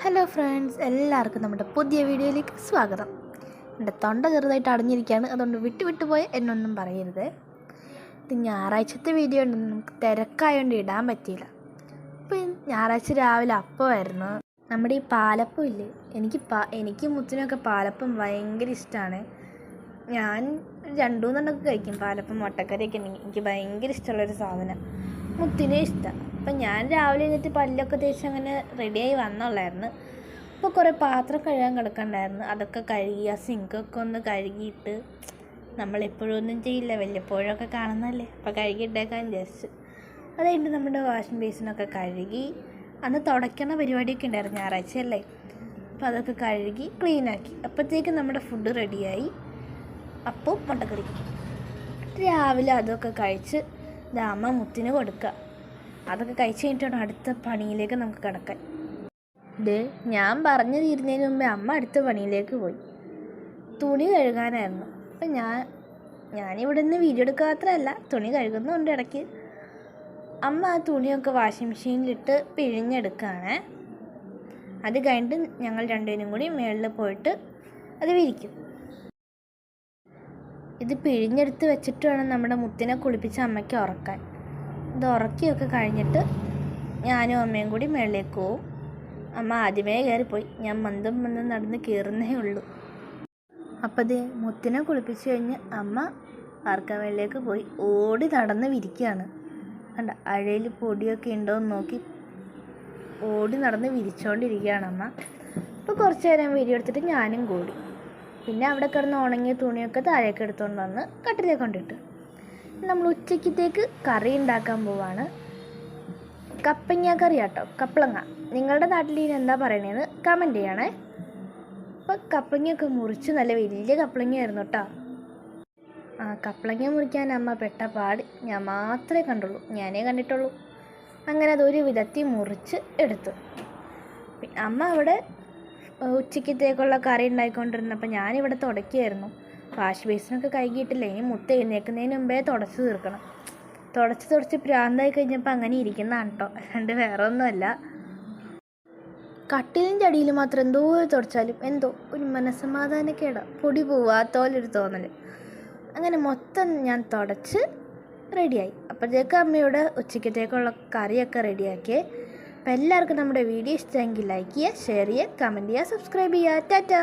Hello friends, എല്ലാവർക്കും നമ്മുടെ പുതിയ വീഡിയോയിലേക്ക് സ്വാഗതം. എൻ്റെ തൊണ്ട ചെറുതായിട്ട് അടഞ്ഞിരിക്കുകയാണ്, അതുകൊണ്ട് വിട്ടുപോയി എന്നൊന്നും പറയരുത്. ഇത് ഞായറാഴ്ചത്തെ വീഡിയോ ഉണ്ട്, നമുക്ക് തിരക്കായതുകൊണ്ട് ഇടാൻ പറ്റിയില്ല. അപ്പോൾ ഞായറാഴ്ച രാവിലെ അപ്പമായിരുന്നു. നമ്മുടെ ഈ പാലപ്പം ഇല്ലേ, എനിക്ക് മുത്തിനൊക്കെ പാലപ്പം ഭയങ്കര ഇഷ്ടമാണ്. ഞാൻ 2-3 കഴിക്കും. പാലപ്പം മുട്ടക്കറിയൊക്കെ ഉണ്ടെങ്കിൽ എനിക്ക് ഭയങ്കര ഇഷ്ടമുള്ളൊരു സാധനം. മുത്തിനെ ഇഷ്ടമാണ്. അപ്പം ഞാൻ രാവിലെ എന്നിട്ട് പല്ലൊക്കെ തേച്ച് അങ്ങനെ റെഡിയായി വന്നുള്ളായിരുന്നു. അപ്പോൾ കുറേ പാത്രം കഴുകാൻ കിടക്കണ്ടായിരുന്നു. അതൊക്കെ കഴുകി ആ സിങ്കൊക്കെ ഒന്ന് കഴുകിയിട്ട്, നമ്മളെപ്പോഴും ഒന്നും ചെയ്യില്ല, വല്ലപ്പോഴൊക്കെ കാണുന്നതല്ലേ, അപ്പോൾ കഴുകിയിട്ടേക്കാൻ വിചാരിച്ചു. അത് കഴിഞ്ഞിട്ട് നമ്മുടെ വാഷിംഗ് ബേസിനൊക്കെ കഴുകി. അന്ന് തുടയ്ക്കണ പരിപാടിയൊക്കെ ഉണ്ടായിരുന്നു, ഞായറാഴ്ചയല്ലേ. അപ്പോൾ അതൊക്കെ കഴുകി ക്ലീനാക്കി. അപ്പോഴത്തേക്കും നമ്മുടെ ഫുഡ് റെഡിയായി. അപ്പോൾ മുട്ടക്കറി രാവിലെ അതൊക്കെ കഴിച്ച് അമ്മ മുത്തിന് കൊടുക്കുക. അതൊക്കെ കഴിച്ച് കഴിഞ്ഞിട്ടാണ് അടുത്ത പണിയിലേക്ക് നമുക്ക് കിടക്കാൻ. ഞാൻ പറഞ്ഞു തീരുന്നതിന് മുമ്പേ അമ്മ അടുത്ത പണിയിലേക്ക് പോയി. തുണി കഴുകാനായിരുന്നു. അപ്പം ഞാനിവിടെ നിന്ന് വീഡിയോ എടുക്കുക മാത്രമല്ല, തുണി കഴുകുന്നുണ്ട് ഇടയ്ക്ക്. അമ്മ ആ തുണിയൊക്കെ വാഷിംഗ് മെഷീനിലിട്ട് പിഴിഞ്ഞെടുക്കുകയാണ്. അത് കഴിഞ്ഞിട്ട് ഞങ്ങൾ രണ്ടുപേരും കൂടി മുകളിൽ പോയിട്ട് അത് വിരിക്കും. ഇത് പിഴിഞ്ഞെടുത്ത് വെച്ചിട്ട് വേണം നമ്മുടെ മുത്തിനെ കുളിപ്പിച്ച് അമ്മയ്ക്ക് ഉറക്കാൻ. ഇത് ഉറക്കിയൊക്കെ കഴിഞ്ഞിട്ട് ഞാനും അമ്മയും കൂടി മുകളിലേക്ക് പോവും. അമ്മ ആദ്യമേ കയറിപ്പോയി, ഞാൻ മന്ദം നടന്ന് കയറുന്നേ ഉള്ളൂ. അപ്പം ഇത് മുത്തിനെ കുളിപ്പിച്ച് കഴിഞ്ഞ് അമ്മ വാർക്കവെളിയിലേക്ക് പോയി ഓടി നടന്ന് വിരിക്കുകയാണ്. കണ്ട, അഴയിൽ പൊടിയൊക്കെ ഉണ്ടോയെന്ന് നോക്കി ഓടി നടന്ന് വിരിച്ചുകൊണ്ടിരിക്കുകയാണ് അമ്മ. അപ്പോൾ കുറച്ച് നേരം വീഡിയോ എടുത്തിട്ട് ഞാനും കൂടി. പിന്നെ അവിടെ കിടന്ന് ഉണങ്ങിയ തുണിയൊക്കെ താഴേക്ക് എടുത്തുകൊണ്ട് വന്ന് കട്ടിലേക്ക് കൊണ്ടിട്ട് നമ്മൾ ഉച്ചക്കത്തേക്ക് കറി ഉണ്ടാക്കാൻ പോവാണ്. കപ്പങ്ങ കറി കേട്ടോ, കപ്പളങ്ങ. നിങ്ങളുടെ നാട്ടിൽ ഇനി എന്താ പറയണേന്ന് കമൻറ്റ് ചെയ്യണേ. അപ്പോൾ കപ്പളങ്ങയൊക്കെ മുറിച്ച് നല്ല വലിയ കപ്പളങ്ങയായിരുന്നു കേട്ടോ. കപ്പളങ്ങ മുറിക്കാൻ അമ്മ പെട്ട പാട് ഞാൻ മാത്രമേ കണ്ടിട്ടുള്ളൂ. അങ്ങനെ അതൊരു വിധത്തിൽ മുറിച്ച് എടുത്തു. അമ്മ അവിടെ ഉച്ചക്കത്തേക്കുള്ള കറി ഉണ്ടായിക്കൊണ്ടിരുന്നപ്പോൾ ഞാനിവിടെ തുടയ്ക്കുകയായിരുന്നു. വാഷ് ബേസിനൊക്കെ കഴുകിയിട്ടില്ല, ഇനി മുത്ത എഴുന്നേൽക്കുന്നതിന് മുമ്പേ തുടച്ച് തീർക്കണം. തുടച്ച് പ്രാന്തായി കഴിഞ്ഞപ്പോൾ അങ്ങനെ ഇരിക്കുന്നതാണ് കേട്ടോ, അല്ലാണ്ട് വേറെ ഒന്നുമല്ല. കട്ടിലിൻ്റെ അടിയിൽ മാത്രം എന്തോ തുടച്ചാലും എന്തോ ഒരു മനസ്സമാധാനക്കേടാ, പൊടി പോവാത്തോലൊരു തോന്നൽ. അങ്ങനെ മൊത്തം ഞാൻ തുടച്ച് റെഡിയായി. അപ്പോഴത്തേക്ക് അമ്മയുടെ ഉച്ചക്കത്തേക്കുള്ള കറിയൊക്കെ റെഡിയാക്കിയേ. അപ്പോൾ എല്ലാവർക്കും നമ്മുടെ വീഡിയോ ഇഷ്ടമെങ്കിൽ ലൈക്ക് ചെയ്യുക, ഷെയർ ചെയ്യുക, കമൻറ്റ് ചെയ്യുക, സബ്സ്ക്രൈബ് ചെയ്യുക. ടാറ്റാ.